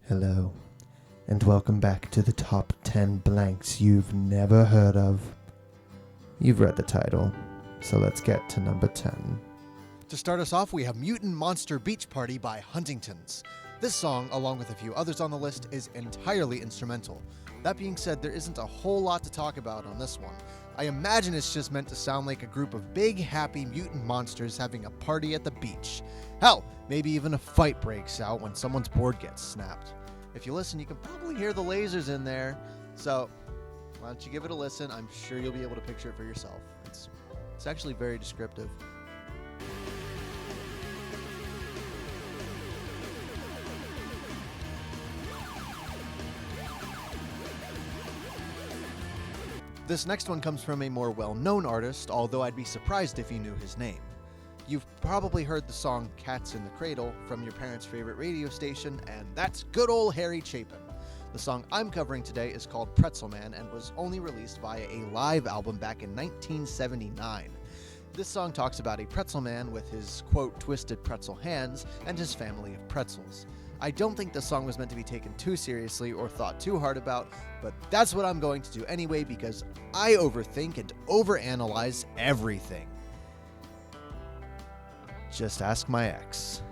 Hello, and welcome back to the top 10 blanks you've never heard of. You've read the title, so let's get to number 10. To start us off, we have Mutant Monster Beach Party by Huntingtons. This song, along with a few others on the list, is entirely instrumental. That being said, there isn't a whole lot to talk about on this one. I imagine it's just meant to sound like a group of big, happy mutant monsters having a party at the beach. Hell, maybe even a fight breaks out when someone's board gets snapped. If you listen, you can probably hear the lasers in there. So, why don't you give it a listen? I'm sure you'll be able to picture it for yourself. It's actually very descriptive. This next one comes from a more well-known artist, although I'd be surprised if you knew his name. You've probably heard the song Cats in the Cradle from your parents' favorite radio station, and that's good old Harry Chapin. The song I'm covering today is called Pretzel Man and was only released via a live album back in 1979. This song talks about a pretzel man with his, quote, twisted pretzel hands and his family of pretzels. I don't think the song was meant to be taken too seriously or thought too hard about, but that's what I'm going to do anyway because I overthink and overanalyze everything. Just ask my ex.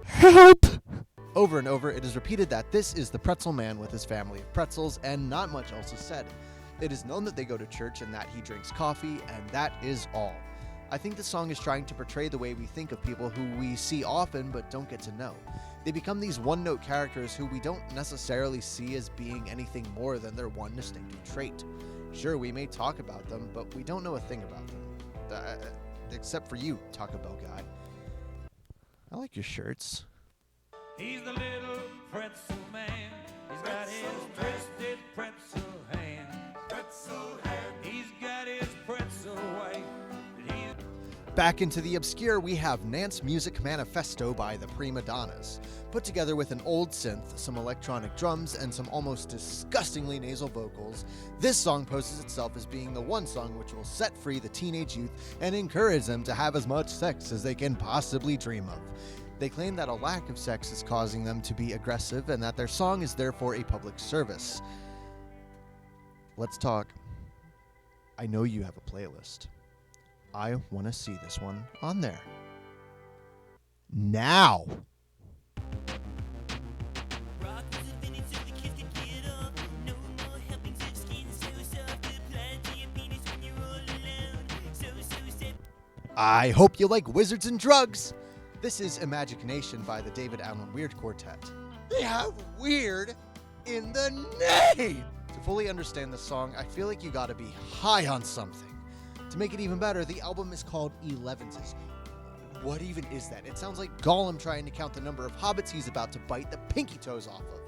Help! Over and over, it is repeated that this is the pretzel man with his family of pretzels, and not much else is said. It is known that they go to church and that he drinks coffee, and that is all. I think the song is trying to portray the way we think of people who we see often but don't get to know. They become these one-note characters who we don't necessarily see as being anything more than their one distinctive trait. Sure, we may talk about them, but we don't know a thing about them. Except for you, Taco Bell guy. I like your shirts. He's the little pretzel man. He's got his twisted pretzel hand. He's got his pretzel wife. Back into the obscure, we have Nance Music Manifesto by the Prima Donnas. Put together with an old synth, some electronic drums, and some almost disgustingly nasal vocals, this song poses itself as being the one song which will set free the teenage youth and encourage them to have as much sex as they can possibly dream of. They claim that a lack of sex is causing them to be aggressive and that their song is therefore a public service. Let's talk. I know you have a playlist. I want to see this one on there. Now! I hope you like wizards and drugs! This is Imagicknation by the Daevid Weird Quartet. They have weird in the name! To fully understand the song, I feel like you gotta be high on something. To make it even better, the album is called 11s. What even is that? It sounds like Gollum trying to count the number of hobbits he's about to bite the pinky toes off of.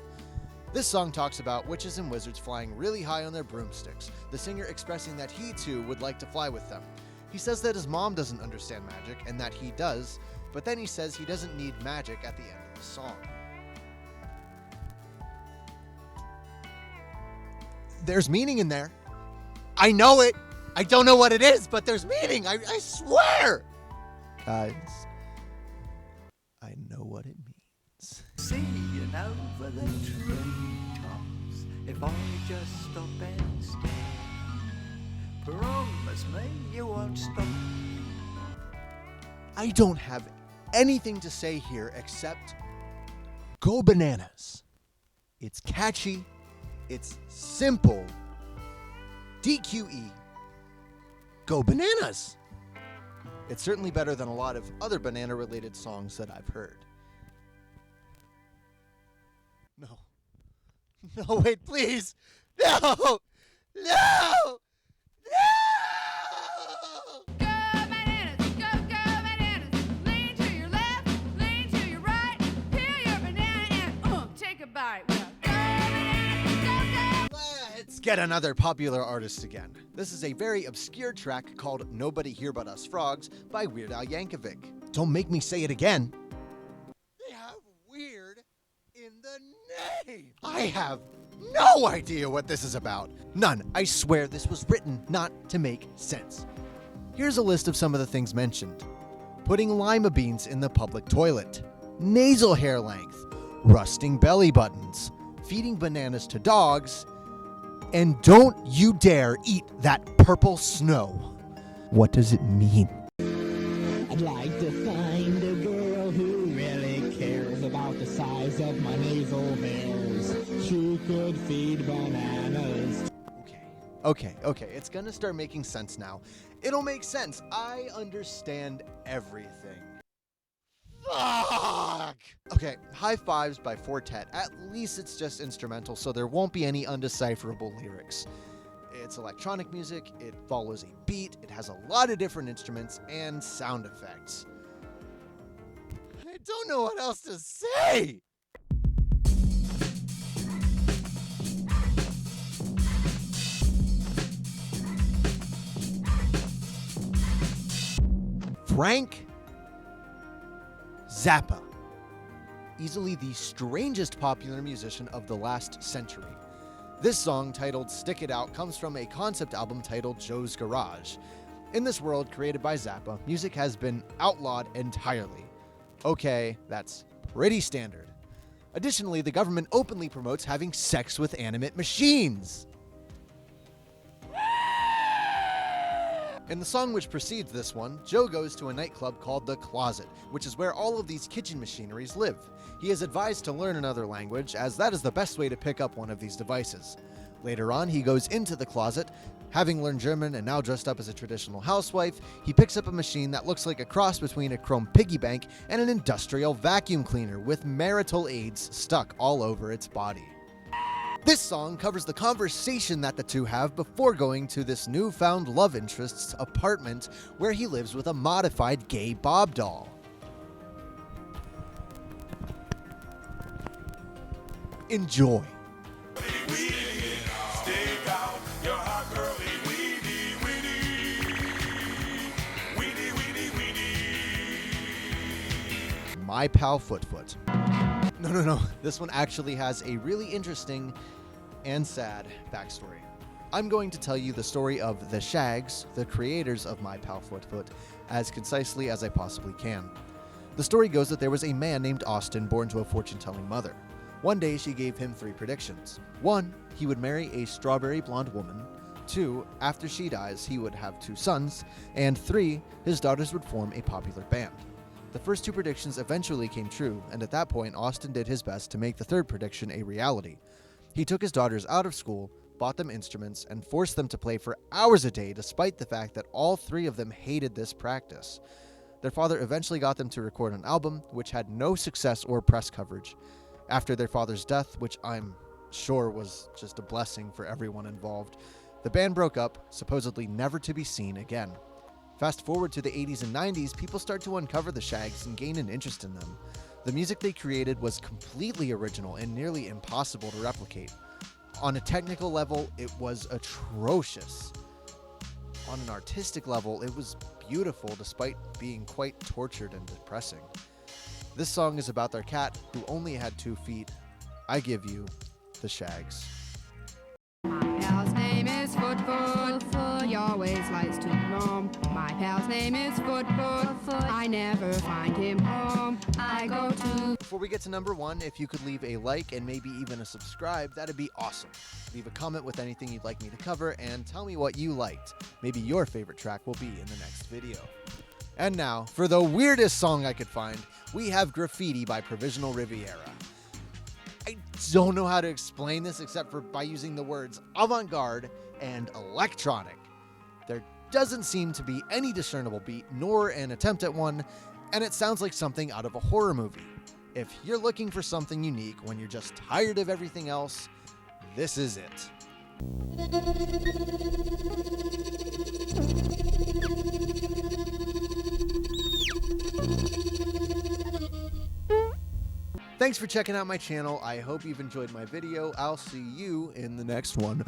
This song talks about witches and wizards flying really high on their broomsticks, the singer expressing that he too would like to fly with them. He says that his mom doesn't understand magic and that he does, but then he says he doesn't need magic at the end of the song. There's meaning in there. I know it. I don't know what it is, but there's meaning. I swear. Guys, I know what it means. Seeing over the treetops, if I just stop and stare, promise me you won't stop. I don't have anything to say here except go bananas. It's catchy. It's simple. DQE. Go bananas! It's certainly better than a lot of other banana-related songs that I've heard. No. No, wait, please! No! No! No! Go bananas, go bananas. Lean to your left, lean to your right. Peel your banana and take a bite. Go bananas, go. Let's get another popular artist again. This is a very obscure track called Nobody Here But Us Frogs by Weird Al Yankovich. Don't make me say it again. They have weird in the name. I have no idea what this is about. None. I swear this was written not to make sense. Here's a list of some of the things mentioned. Putting lima beans in the public toilet. nasal hair length, rusting belly buttons, feeding bananas to dogs, and don't you dare eat that purple snow. What does it mean? I'd like to find a girl who really cares about the size of my nasal hairs. She could feed bananas. Okay, it's gonna start making sense now. It'll make sense. I understand everything. Fuck! Okay, High Fives by Quartet. At least it's just instrumental, so there won't be any undecipherable lyrics. It's electronic music, it follows a beat, it has a lot of different instruments and sound effects. I don't know what else to say! Frank Zappa, easily the strangest popular musician of the last century. This song, titled Stick It Out, comes from a concept album titled Joe's Garage. In this world created by Zappa, music has been outlawed entirely. Okay, that's pretty standard. Additionally, the government openly promotes having sex with animate machines. In the song which precedes this one, Joe goes to a nightclub called The Closet, which is where all of these kitchen machineries live. He is advised to learn another language, as that is the best way to pick up one of these devices. Later on, he goes into the closet. Having learned German and now dressed up as a traditional housewife, he picks up a machine that looks like a cross between a chrome piggy bank and an industrial vacuum cleaner with marital aids stuck all over its body. This song covers the conversation that the two have before going to this newfound love interest's apartment where he lives with a modified gay Bob doll. Enjoy. My Pal Foot. No. This one actually has a really interesting and sad backstory. I'm going to tell you the story of the Shaggs, the creators of My Pal Foot, as concisely as I possibly can. The story goes that there was a man named Austin born to a fortune-telling mother. One day she gave him 3 predictions. 1, he would marry a strawberry blonde woman. 2, after she dies, he would have 2 sons. And 3, his daughters would form a popular band. The first 2 predictions eventually came true, and at that point, Austin did his best to make the 3rd prediction a reality. He took his daughters out of school, bought them instruments, and forced them to play for hours a day, despite the fact that all 3 of them hated this practice. Their father eventually got them to record an album, which had no success or press coverage. After their father's death, which I'm sure was just a blessing for everyone involved, the band broke up, supposedly never to be seen again. Fast forward to the 80s and 90s, people start to uncover the Shaggs and gain an interest in them. The music they created was completely original and nearly impossible to replicate. On a technical level, it was atrocious. On an artistic level, it was beautiful despite being quite tortured and depressing. This song is about their cat who only had 2 feet. I give you the Shaggs. My pal's name is Foot. He always likes to roam. My pal's name is Foot. I never find him home. I go to... Before we get to number 1, if you could leave a like and maybe even a subscribe, that'd be awesome. Leave a comment with anything you'd like me to cover and tell me what you liked. Maybe your favorite track will be in the next video. And now, for the weirdest song I could find, we have Graffiti by Provisional Riviera. I don't know how to explain this except for by using the words avant-garde and electronic. There doesn't seem to be any discernible beat, nor an attempt at one, and it sounds like something out of a horror movie. If you're looking for something unique when you're just tired of everything else, this is it. Thanks for checking out my channel. I hope you've enjoyed my video. I'll see you in the next one.